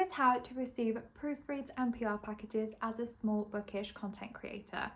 is how to receive proofreads and PR packages as a small bookish content creator.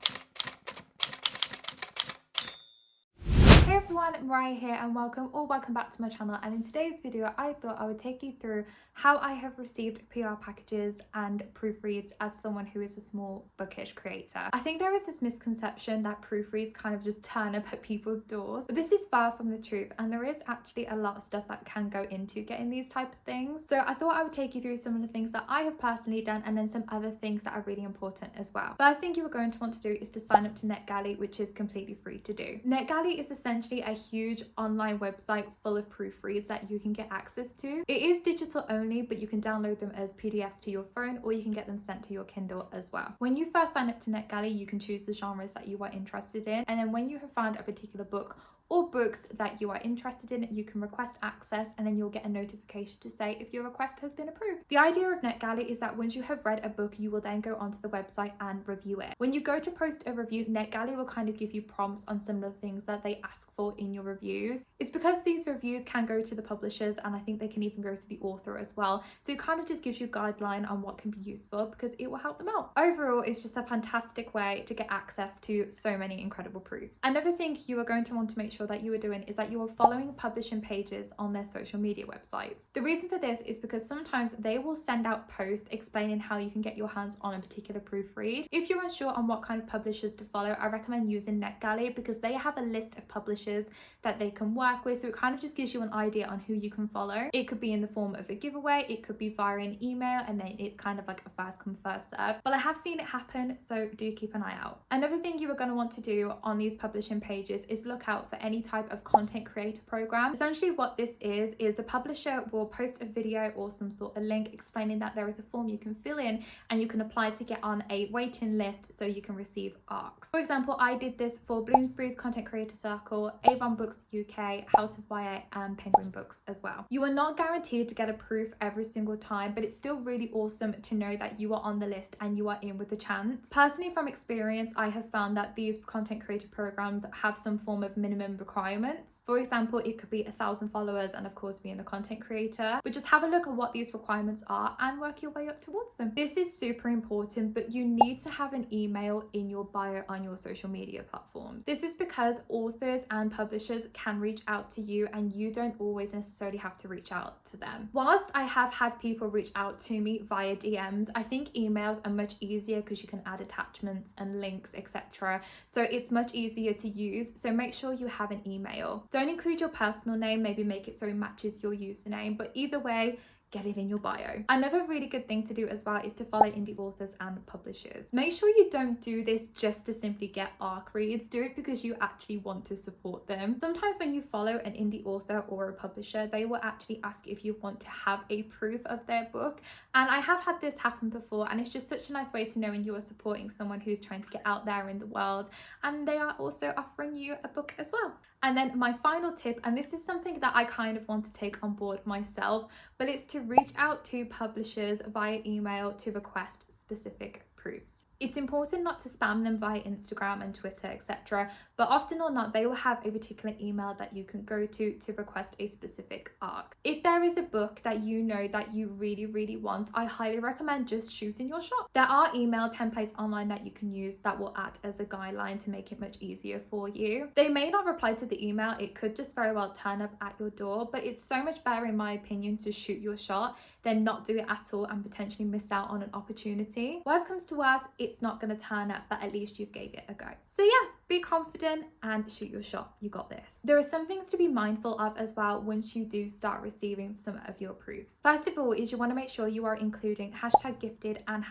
Hey everyone, Mariah here and welcome back to my channel. And in today's video I thought I would take you through how I have received PR packages and proofreads as someone who is a small bookish creator. I think there is this misconception that proofreads kind of just turn up at people's doors, but this is far from the truth, and there is actually a lot of stuff that can go into getting these type of things. So I thought I would take you through some of the things that I have personally done and then some other things that are really important as well. First thing you are going to want to do is to sign up to NetGalley, which is completely free to do. NetGalley is essentially a huge online website full of proofreads that you can get access to. It is digital only, but you can download them as PDFs to your phone, or you can get them sent to your Kindle as well. When you first sign up to NetGalley, you can choose the genres that you are interested in, and then when you have found a particular book or books that you are interested in, you can request access, and then you'll get a notification to say if your request has been approved. The idea of NetGalley is that once you have read a book, you will then go onto the website and review it. When you go to post a review, NetGalley will kind of give you prompts on some of the things that they ask for in your reviews. It's because these reviews can go to the publishers, and I think they can even go to the author as well. So it kind of just gives you a guideline on what can be useful, because it will help them out. Overall, it's just a fantastic way to get access to so many incredible proofs. Another thing you are going to want to make sure that you are doing is that you are following publishing pages on their social media websites. The reason for this is because sometimes they will send out posts explaining how you can get your hands on a particular proofread. If you're unsure on what kind of publishers to follow, I recommend using NetGalley, because they have a list of publishers that they can work with, so it kind of just gives you an idea on who you can follow. It could be in the form of a giveaway, it could be via an email, and then it's kind of like a first come first serve, but I have seen it happen, so do keep an eye out. Another thing you are going to want to do on these publishing pages is look out for any type of content creator program. Essentially what this is the publisher will post a video or some sort of link explaining that there is a form you can fill in and you can apply to get on a waiting list so you can receive ARCs. For example, I did this for Bloomsbury's Content Creator Circle, Avon Books UK, House of YA and Penguin Books as well. You are not guaranteed to get a proof every single time, but it's still really awesome to know that you are on the list and you are in with a chance. Personally, from experience, I have found that these content creator programs have some form of minimum requirements. For example, it could be 1,000 followers and of course being a content creator, but just have a look at what these requirements are and work your way up towards them. This is super important, but you need to have an email in your bio on your social media platforms. This is because authors and publishers can reach out to you and you don't always necessarily have to reach out to them. Whilst I have had people reach out to me via DMs, I think emails are much easier because you can add attachments and links, etc. So it's much easier to use, so make sure you have an email. Don't include your personal name, maybe make it so it matches your username, but either way, get it in your bio. Another really good thing to do as well is to follow indie authors and publishers. Make sure you don't do this just to simply get ARC reads. Do it because you actually want to support them. Sometimes when you follow an indie author or a publisher, they will actually ask if you want to have a proof of their book. And I have had this happen before, and it's just such a nice way to know when you are supporting someone who's trying to get out there in the world, and they are also offering you a book as well. And then my final tip, and this is something that I kind of want to take on board myself, but it's to reach out to publishers via email to request specific proofs. It's important not to spam them via Instagram and Twitter, etc., but often or not, they will have a particular email that you can go to request a specific ARC. If there is a book that you know that you really want, I highly recommend just shooting your shot. There are email templates online that you can use that will act as a guideline to make it much easier for you. They may not reply to the email, it could just very well turn up at your door, but it's so much better in my opinion to shoot your shot than not do it at all and potentially miss out on an opportunity. Worst comes to worst, it's not going to turn up, but at least you've gave it a go. So yeah, be confident and shoot your shot. You got this. There are some things to be mindful of as well once you do start receiving some of your proofs. First of all is you want to make sure you are including #gifted and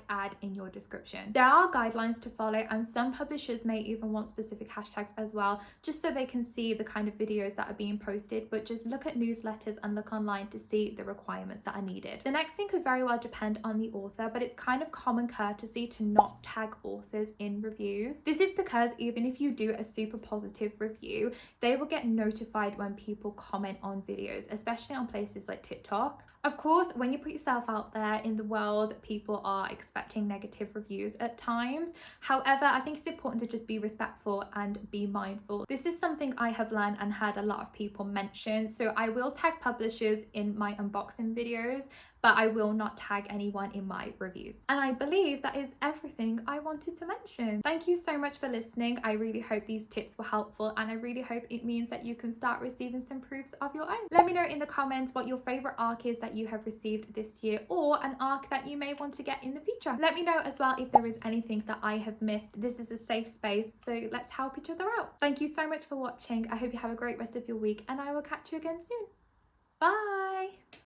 #ad in your description. There are guidelines to follow, and some publishers may even want specific hashtags as well, just so they can see the kind of videos that are being posted, but just look at newsletters and look online to see the requirements that are needed. The next thing could very well depend on the author, but it's kind of common courtesy to not tag authors in reviews. This is because even if you do a super positive review, they will get notified when people comment on videos, especially on places like TikTok. Of course, when you put yourself out there in the world, people are expecting negative reviews at times. However, I think it's important to just be respectful and be mindful. This is something I have learned and heard a lot of people mention. So I will tag publishers in my unboxing videos, but I will not tag anyone in my reviews. And I believe that is everything I wanted to mention. Thank you so much for listening. I really hope these tips were helpful, and I really hope it means that you can start receiving some proofs of your own. Let me know in the comments what your favorite arc is that you have received this year, or an arc that you may want to get in the future. Let me know as well if there is anything that I have missed. This is a safe space, so let's help each other out. Thank you so much for watching. I hope you have a great rest of your week, and I will catch you again soon. Bye!